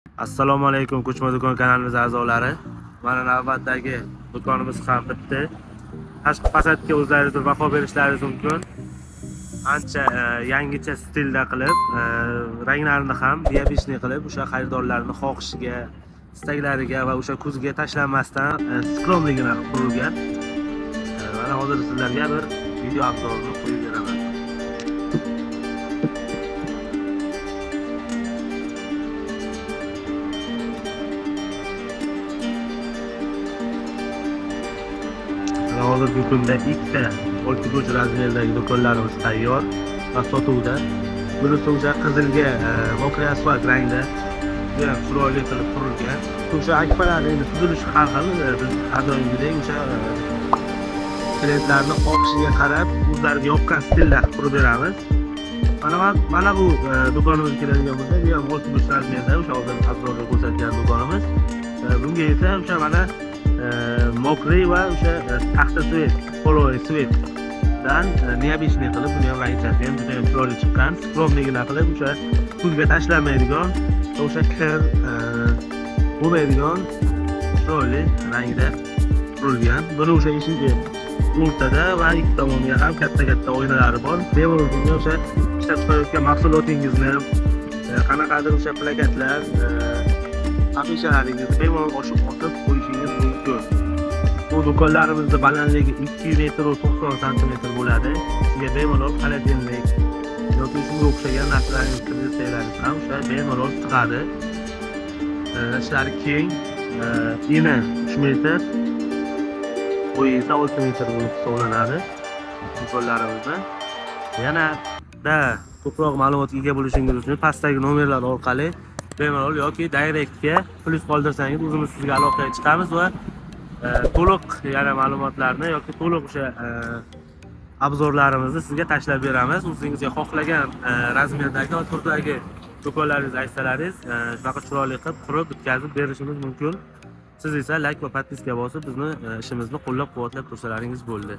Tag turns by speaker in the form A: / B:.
A: Assalomu alaykum ko'chma do'kon kanalimiz a'zolari. Mana navbatdagi do'konimiz ham bitdi. Tashqi fasadga o'zlaringiz baho berishlaringiz mumkin. Ancha yangicha stilda qilib, ranglarini ham beabishni qilib, o'sha xaridorlarning xohishiga, istaklariga va o'sha ko'zga tashlanmasdan skromligini qurilgan. Mana hozir sizlarga bir video obzorini qo'yib beraman. Hozirgi kunda ikkita o'rtako'ch razmerdagi do'konlarimiz tayyor va sotuvda. Bunisi o'sha qizilga mokriy asfalt rangda juda chiroyli qilib qurilgan. O'sha akfalar endi tuzilishi har xil, biz har doimgidek o'sha klientlarning xohishiga qarab o'zlariga yoqqan stilda qurib beramiz. Mana bu do'konimizga keladigan bo'lsa, bu ham o'rtako'ch razmerda o'sha hozir obzorda ko'rsatgan do'konimiz. Bunga esa o'sha mana mokriy va o'sha taxta svet, poloy svetdan neobishniy qilib, buni ham rangchasi ham juda chiroyli chiqqan. Skromligini qilib, o'sha ko'zga tashlanmaydigan, o'sha kir bo'lmaydigan chiroyli rangda qurilgan. Buni o'sha eshigi o'rtada va ikki tomoniga ham katta oynalari bor. Bemalol bunga o'sha ishlab chiqarayotgan mahsulotingizni, qanaqadir o'sha plakatlar, afishalaringizni bemalol osib qo'yishingiz mumkin. Bu do'konlarimizda balandligi 2 metr va 90 santimetr bo'ladi. Sizga bemalol xolodilnik yoki shunga o'xshagan narsalaringizni bilsanglaringiz ham o'sha bemalol sig'adi. Ishlari keng, eni 3 metr, bo'yi esa 6 metr bo'lib hisoblanadi do'konlarimizda. Yanada ko'proq ma'lumotga ega bo'lishingiz uchun pastdagi nomerlar orqali bemalol yoki direktga plyus qoldirsangiz o'zimiz sizga aloqaga chiqamiz va to'liq yana ma'lumotlarni yoki to'liq o'sha obzorlarimizni sizga tashlab beramiz. O'zingizga xohlagan razmerdagi va turdagi do'konlaringizni aytsalaringiz, shunaqa chiroyli qilib qurib bitkazib berishimiz mumkin. Siz esa like va podpiska bosib bizni ishimizni qo'llab-quvvatlab tursalaringiz bo'ldi.